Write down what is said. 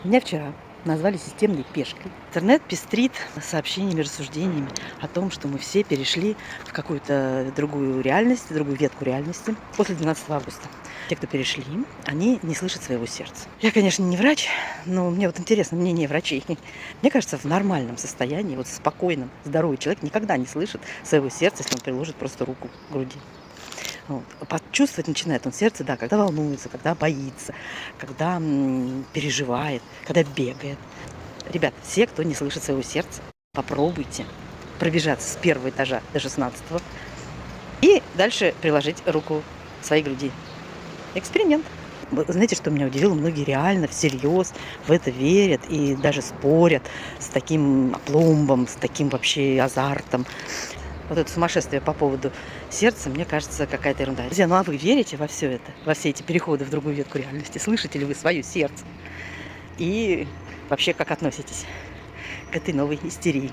Меня вчера назвали системной пешкой. Интернет пестрит сообщениями, рассуждениями о том, что мы все перешли в какую-то другую реальность, другую ветку реальности после 12 августа. Те, кто перешли, они не слышат своего сердца. Я, конечно, не врач, но мне вот интересно мнение врачей. Мне кажется, в нормальном состоянии, вот спокойном, здоровый человек никогда не слышит своего сердца, если он приложит просто руку к груди. Вот. Почувствовать начинает он сердце, да, когда волнуется, когда боится, когда переживает, когда бегает. Ребят, все, кто не слышит своего сердца, попробуйте пробежаться с первого этажа до 16 и дальше приложить руку к своей груди. Эксперимент. Вы знаете, что меня удивило? Многие реально всерьез в это верят и даже спорят с таким опломбом, с таким вообще азартом. Вот это сумасшествие по поводу сердца, мне кажется, какая-то ерунда. Друзья, ну а вы верите во все это, во все эти переходы в другую ветку реальности? Слышите ли вы свое сердце? И вообще, как относитесь к этой новой истерии?